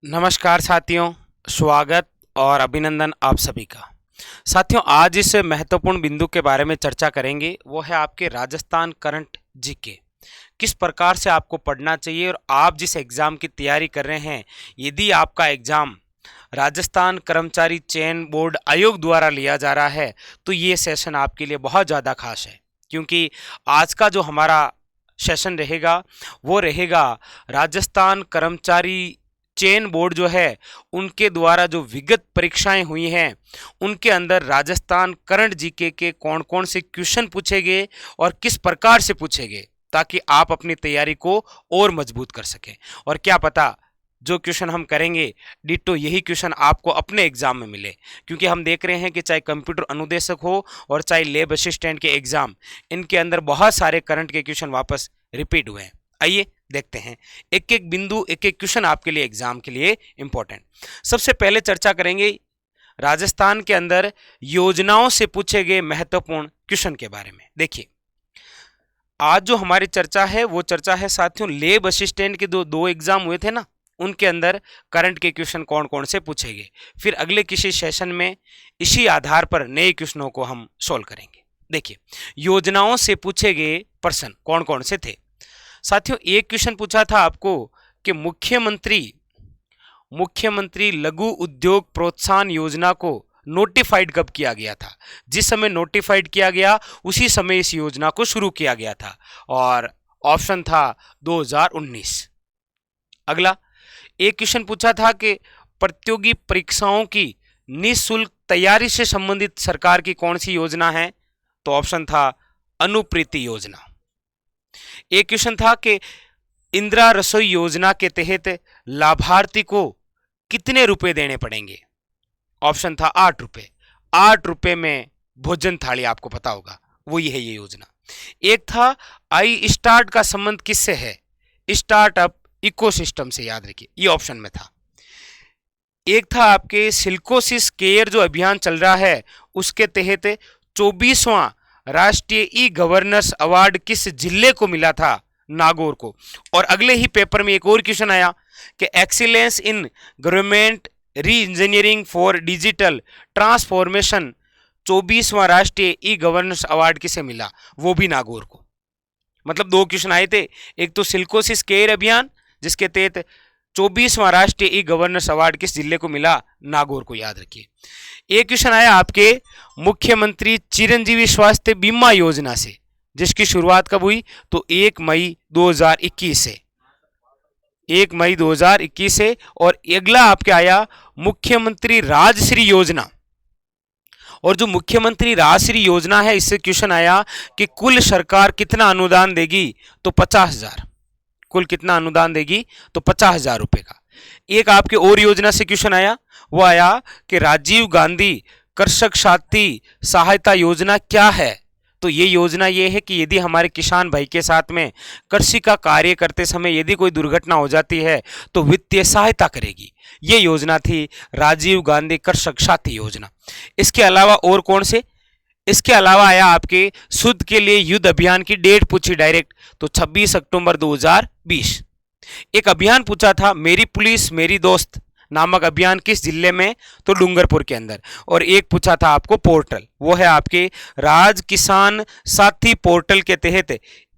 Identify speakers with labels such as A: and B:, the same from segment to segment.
A: नमस्कार साथियों, स्वागत और अभिनंदन आप सभी का। साथियों, आज इस महत्वपूर्ण बिंदु के बारे में चर्चा करेंगे, वो है आपके राजस्थान करंट जीके। किस प्रकार से आपको पढ़ना चाहिए और आप जिस एग्ज़ाम की तैयारी कर रहे हैं, यदि आपका एग्ज़ाम राजस्थान कर्मचारी चयन बोर्ड आयोग द्वारा लिया जा रहा है, तो ये सेशन आपके लिए बहुत ज़्यादा खास है, क्योंकि आज का जो हमारा सेशन रहेगा वो रहेगा राजस्थान कर्मचारी चयन बोर्ड जो है उनके द्वारा जो विगत परीक्षाएं हुई हैं उनके अंदर राजस्थान करंट जीके के कौन कौन से क्वेश्चन पूछे गए और किस प्रकार से पूछे गए, ताकि आप अपनी तैयारी को और मजबूत कर सकें। और क्या पता जो क्वेश्चन हम करेंगे डिट्टो यही क्वेश्चन आपको अपने एग्जाम में मिले, क्योंकि हम देख रहे हैं कि चाहे कंप्यूटर अनुदेशक हो और चाहे लैब असिस्टेंट के एग्जाम, इनके अंदर बहुत सारे करंट के क्वेश्चन वापस रिपीट हुए हैं। आइए देखते हैं एक एक बिंदु, एक एक क्वेश्चन आपके लिए एग्जाम के लिए इंपॉर्टेंट। सबसे पहले चर्चा करेंगे राजस्थान के अंदर योजनाओं से पूछे गए महत्वपूर्ण क्वेश्चन के बारे में। देखिए, आज जो हमारी चर्चा है वो चर्चा है साथियों लैब असिस्टेंट के दो एग्जाम हुए थे ना, उनके अंदर करंट के क्वेश्चन कौन कौन से पूछे गए। फिर अगले किसी सेशन में इसी आधार पर नए क्वेश्चनों को हम सोल्व करेंगे। देखिए, योजनाओं से पूछे गए प्रश्न कौन कौन से थे साथियों। एक क्वेश्चन पूछा था आपको कि मुख्यमंत्री लघु उद्योग प्रोत्साहन योजना को नोटिफाइड कब किया गया था। जिस समय नोटिफाइड किया गया उसी समय इस योजना को शुरू किया गया था, और ऑप्शन था 2019। अगला एक क्वेश्चन पूछा था कि प्रतियोगी परीक्षाओं की निःशुल्क तैयारी से संबंधित सरकार की कौन सी योजना है, तो ऑप्शन था अनुप्रीति योजना। एक क्वेश्चन था कि इंदिरा रसोई योजना के तहत लाभार्थी को कितने रुपए देने पड़ेंगे, ऑप्शन था 8 रुपए। 8 रुपए में भोजन थाली, आपको पता होगा वही है ये योजना। एक था आई स्टार्ट का संबंध किससे है, स्टार्टअप इकोसिस्टम से, याद रखिए ये ऑप्शन में था। एक था आपके सिल्कोसिस केयर जो अभियान चल रहा है उसके तहत 24वां राष्ट्रीय ई गवर्नेंस अवार्ड किस जिले को मिला था, नागौर को। और अगले ही पेपर में एक और क्वेश्चन आया कि excellence in government re engineering for digital transformation 24वां राष्ट्रीय ई गवर्नेंस अवार्ड किसे मिला, वो भी नागौर को। मतलब दो क्वेश्चन आए थे, एक तो सिल्कोसिस केयर अभियान जिसके तहत 24वां राष्ट्रीय ई गवर्नेंस अवार्ड किस जिले को मिला, नागौर को, याद रखिए। एक क्वेश्चन आया आपके मुख्यमंत्री चिरंजीवी स्वास्थ्य बीमा योजना से, जिसकी शुरुआत कब हुई, तो 1 मई 2021 से, 1 मई 2021 से। और अगला आपके आया मुख्यमंत्री राजश्री योजना, और जो मुख्यमंत्री राजश्री योजना है इससे क्वेश्चन आया कि कुल सरकार कितना अनुदान देगी, तो 50,000। कुल कितना अनुदान देगी, तो 50,000 रुपए का। एक आपके और योजना से क्वेश्चन आया, वो आया कि राजीव गांधी कृषक साथी सहायता योजना क्या है, तो ये योजना ये है कि यदि हमारे किसान भाई के साथ में कृषि का कार्य करते समय यदि कोई दुर्घटना हो जाती है तो वित्तीय सहायता करेगी। ये योजना थी राजीव गांधी कृषक साथी योजना। इसके अलावा और कौन से, इसके अलावा आया आपके शुद्ध के लिए युद्ध अभियान की डेट पूछी डायरेक्ट, तो 26 अक्टूबर 2020। एक अभियान पूछा था मेरी पुलिस मेरी दोस्त नामक अभियान किस जिले में, तो डूंगरपुर के अंदर। और एक पूछा था आपको पोर्टल, वो है आपके राज किसान साथी पोर्टल के तहत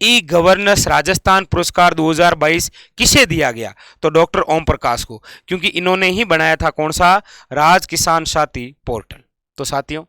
A: ई गवर्नेंस राजस्थान पुरस्कार 2022 किसे दिया गया, तो डॉक्टर ओम प्रकाश को, क्योंकि इन्होंने ही बनाया था कौन सा, राज किसान साथी पोर्टल। तो साथियों,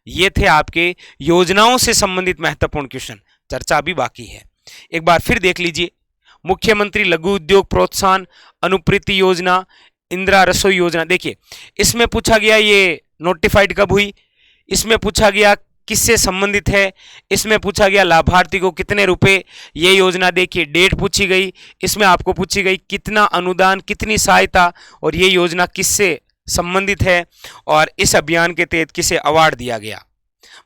A: ये थे आपके योजनाओं से संबंधित महत्वपूर्ण क्वेश्चन, चर्चा अभी बाकी है। एक बार फिर देख लीजिए, मुख्यमंत्री लघु उद्योग प्रोत्साहन, अनुप्रीति योजना, इंदिरा रसोई योजना। देखिए, इसमें पूछा गया ये नोटिफाइड कब हुई, इसमें पूछा गया किससे संबंधित है, इसमें पूछा गया लाभार्थी को कितने रुपए, ये योजना देखिए डेट पूछी गई, इसमें आपको पूछी गई कितना अनुदान कितनी सहायता, और ये योजना किससे संबंधित है, और इस अभियान के तहत किसे अवार्ड दिया गया।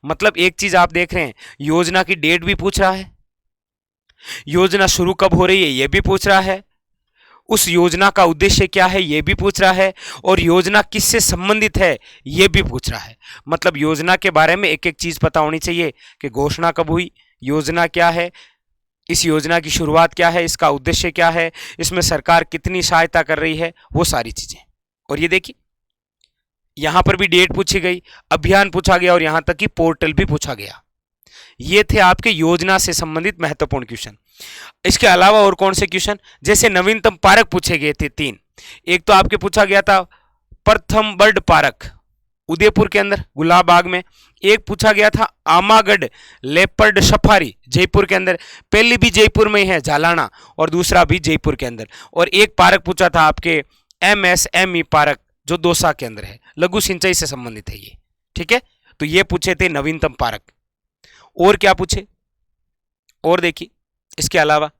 A: मतलब एक चीज आप देख रहे हैं, योजना की डेट भी पूछ रहा है, योजना शुरू कब हो रही है ये भी पूछ रहा है, उस योजना का उद्देश्य क्या है ये भी पूछ रहा है, और योजना किससे संबंधित है ये भी पूछ रहा है। मतलब योजना के बारे में एक एक चीज पता होनी चाहिए कि घोषणा कब हुई, योजना क्या है, इस योजना की शुरुआत क्या है, इसका उद्देश्य क्या है, इसमें सरकार कितनी सहायता कर रही है, वो सारी चीजें। और ये देखिए यहां पर भी डेट पूछी गई, अभियान पूछा गया और यहां तक कि पोर्टल भी पूछा गया। ये थे आपके योजना से संबंधित महत्वपूर्ण क्वेश्चन। इसके अलावा और कौन से क्वेश्चन, जैसे नवीनतम पार्क पूछे गए थे 3। एक तो आपके पूछा गया था प्रथम बर्ड पार्क उदयपुर के अंदर गुलाब बाग में, एक पूछा गया था आमागढ़ लेपर्ड सफारी जयपुर के अंदर, पहली भी जयपुर में ही है झालाना और दूसरा भी जयपुर के अंदर, और एक पार्क पूछा था आपके MSME पार्क जो दौसा के अंदर है, लघु सिंचाई से संबंधित है ये। ठीक है, तो ये पूछे थे नवीनतम पार्क। और क्या पूछे, और देखिए इसके अलावा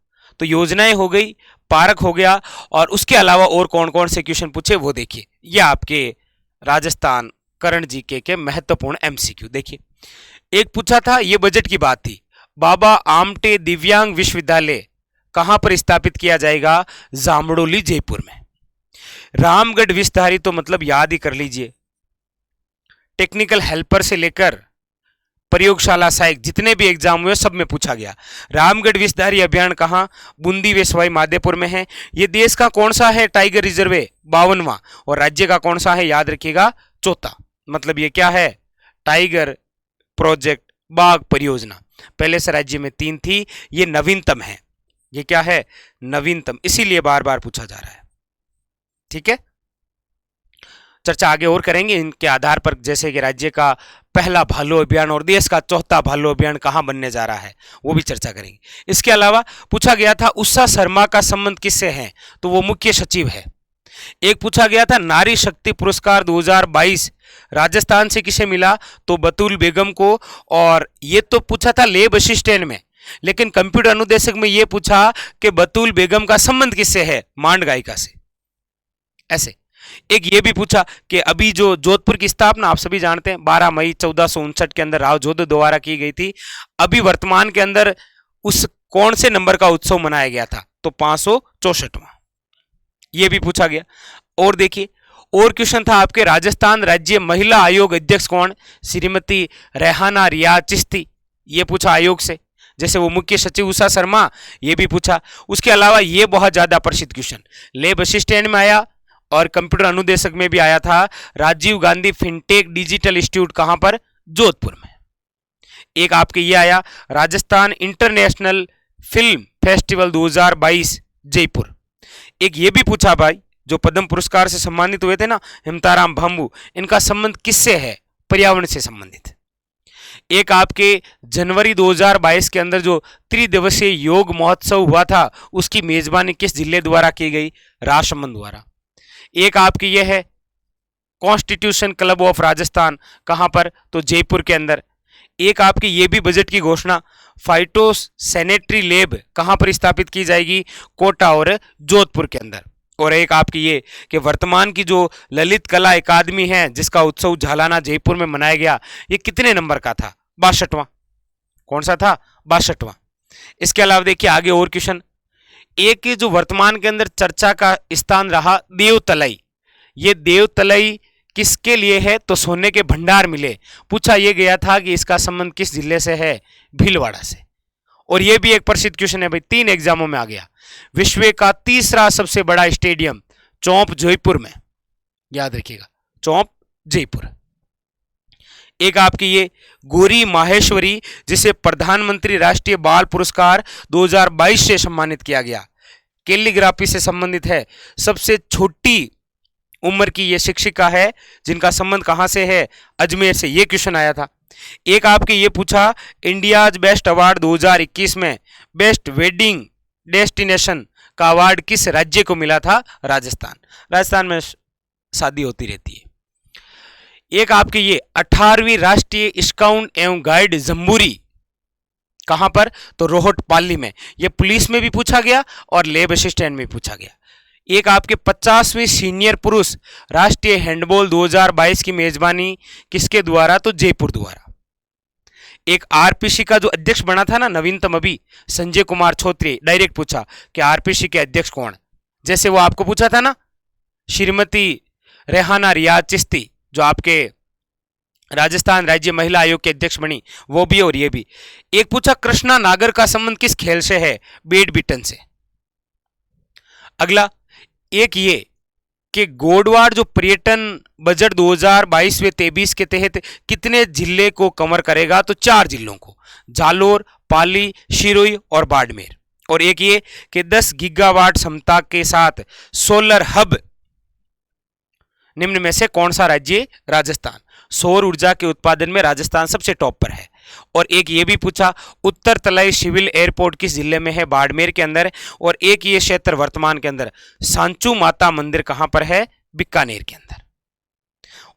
A: तो योजनाएं हो गई, पार्क हो गया, और उसके अलावा और कौन कौन से क्वेश्चन पूछे वो देखिए। ये आपके राजस्थान करंट जीके के महत्वपूर्ण MCQ देखिए। एक पूछा था, ये बजट की बात थी, बाबा आमटे दिव्यांग विश्वविद्यालय कहां पर स्थापित किया जाएगा, जामडोली जयपुर में। रामगढ़ विस्तारी तो मतलब याद ही कर लीजिए, टेक्निकल हेल्पर से लेकर प्रयोगशाला सहायक जितने भी एग्जाम हुए सब में पूछा गया। रामगढ़ विस्तारी अभियान कहां, बूंदी व सवाई माधोपुर में है। ये देश का कौन सा है टाइगर रिजर्व, 52वां, और राज्य का कौन सा है याद रखिएगा, चौथा। मतलब ये क्या है, टाइगर प्रोजेक्ट बाघ परियोजना, पहले से राज्य में 3 थी, ये नवीनतम है। ये क्या है, नवीनतम, इसीलिए बार बार पूछा जा रहा है। ठीक है, चर्चा आगे और करेंगे इनके आधार पर, जैसे कि राज्य का पहला भालू अभियान और देश का चौथा भालू अभियान कहां बनने जा रहा है, वो भी चर्चा करेंगे। इसके अलावा पूछा गया था उषा शर्मा का संबंध किससे है, तो वो मुख्य सचिव है। एक पूछा गया था नारी शक्ति पुरस्कार 2022 राजस्थान से किसे मिला, तो बतूल बेगम को। और ये तो पूछा था लेब असिस्टेंट में, लेकिन कंप्यूटर अनुदेशक में ये पूछा कि बतूल बेगम का संबंध किससे है, मांड गायिका से। ऐसे एक ये भी पूछा कि अभी जो जोधपुर की स्थापना आप सभी जानते हैं 12 मई 1459 के अंदर राव जोधपुर द्वारा की गई थी, अभी वर्तमान के अंदर उस कौन से नंबर का उत्सव मनाया गया था, तो 564वां। ये भी पूछा गया। और देखिए और क्वेश्चन था आपके राजस्थान राज्य महिला आयोग अध्यक्ष कौन, श्रीमती रेहाना रियाज चिश्ती, ये पूछा आयोग से। जैसे वो मुख्य सचिव उषा शर्मा, ये भी पूछा। उसके अलावा ये बहुत ज्यादा प्रसिद्ध क्वेश्चन लेब असिस्टेंट में आया और कंप्यूटर अनुदेशक में भी आया था, Rajiv Gandhi fintech digital institute कहां पर, जोधपुर में। एक आपके ये आया Rajasthan international film festival 2022 Jaipur. एक ये भी पूछा भाई, जो पद्म पुरस्कार से सम्मानित हुए थे ना हिमताराम भांबू, इनका संबंध किससे है, पर्यावरण से संबंधित। एक आपके जनवरी 2022 के अंदर जो त्रिदिवसीय योग महोत्सव हुआ था, उसकी मेजबानी किस जिले द्वारा की गई, राजसमंद द्वारा। एक आपकी यह है कॉन्स्टिट्यूशन क्लब ऑफ राजस्थान कहां पर, तो जयपुर के अंदर। एक आपकी ये भी बजट की घोषणा, फाइटो सैनिटरी लैब कहां पर स्थापित की जाएगी, कोटा और जोधपुर के अंदर। और एक आपकी ये कि वर्तमान की जो ललित कला अकादमी है जिसका उत्सव झालाना जयपुर में मनाया गया, ये कितने नंबर का था, 62वां। कौन सा था, 62वां। इसके अलावा देखिए आगे और क्वेश्चन, एक जो वर्तमान के अंदर चर्चा का स्थान रहा देवतलई, ये देवतलई किसके लिए है, तो सोने के भंडार मिले। पूछा यह गया था कि इसका संबंध किस जिले से है, भीलवाड़ा से। और यह भी एक प्रसिद्ध क्वेश्चन है भाई, 3 एग्जामों में आ गया। विश्व का तीसरा सबसे बड़ा स्टेडियम चौंप जयपुर में, याद रखिएगा चौंप जयपुर। एक आपकी ये गौरी माहेश्वरी, जिसे प्रधानमंत्री राष्ट्रीय बाल पुरस्कार 2022 से सम्मानित किया गया, कैलीग्राफी से संबंधित है। सबसे छोटी उम्र की ये शिक्षिका है जिनका संबंध कहां से है, अजमेर से। ये क्वेश्चन आया था। एक आपके ये पूछा इंडियाज बेस्ट अवार्ड 2021 में बेस्ट वेडिंग डेस्टिनेशन का अवार्ड किस राज्य को मिला था, राजस्थान। राजस्थान में शादी होती रहती है। एक आपके ये 18वीं राष्ट्रीय स्काउट एवं गाइड जम्बूरी कहां पर, तो रोहट पाली में। यह पुलिस में भी पूछा गया और लेब असिस्टेंट में भी पूछा गया। एक आपके 50वीं सीनियर पुरुष राष्ट्रीय हैंडबॉल 2022 की मेजबानी किसके द्वारा, तो जयपुर द्वारा। एक आरपीसी का जो अध्यक्ष बना था ना नवीनतम अभी, संजय कुमार छोत्री, डायरेक्ट पूछा कि आरपीसी के अध्यक्ष कौन। जैसे वो आपको पूछा था ना श्रीमती रेहाना रियाज चिश्ती, जो आपके राजस्थान राज्य महिला आयोग के अध्यक्ष बनी, वो भी और ये भी। एक पूछा कृष्णा नागर का संबंध किस खेल से है? बैडमिंटन से। अगला एक ये कि गोडवाड़ जो पर्यटन बजट 2022 व 23 के तहत कितने जिले को कवर करेगा? तो 4 जिलों को, जालोर, पाली, सिरोही और बाड़मेर। और एक ये कि 10 गीगावाट क्षमता के साथ सोलर हब निम्न में से कौन सा राज्य? राजस्थान। सौर ऊर्जा के उत्पादन में राजस्थान सबसे टॉप पर है। और एक ये भी पूछा उत्तर तलाई सिविल एयरपोर्ट किस जिले में है? बाड़मेर के अंदर। और एक ये क्षेत्र वर्तमान के अंदर सांचू माता मंदिर कहां पर है? बीकानेर के अंदर।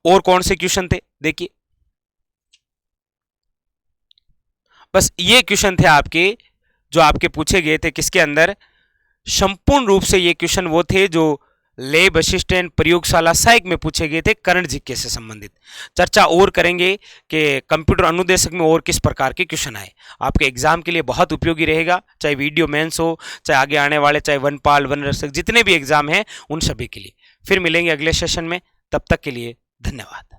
A: और कौन से क्वेश्चन थे देखिए, बस ये क्वेश्चन थे आपके जो आपके पूछे गए थे। किसके अंदर? संपूर्ण रूप से ये क्वेश्चन वो थे जो लैब असिस्टेंट प्रयोगशाला सहायक में पूछे गए थे, करंट जीके से संबंधित। चर्चा और करेंगे कि कंप्यूटर अनुदेशक में और किस प्रकार के क्वेश्चन आए, आपके एग्जाम के लिए बहुत उपयोगी रहेगा, चाहे वीडियो मेंस हो, चाहे आगे आने वाले, चाहे वनपाल, वन रक्षक, जितने भी एग्जाम हैं उन सभी के लिए। फिर मिलेंगे अगले सेशन में, तब तक के लिए धन्यवाद।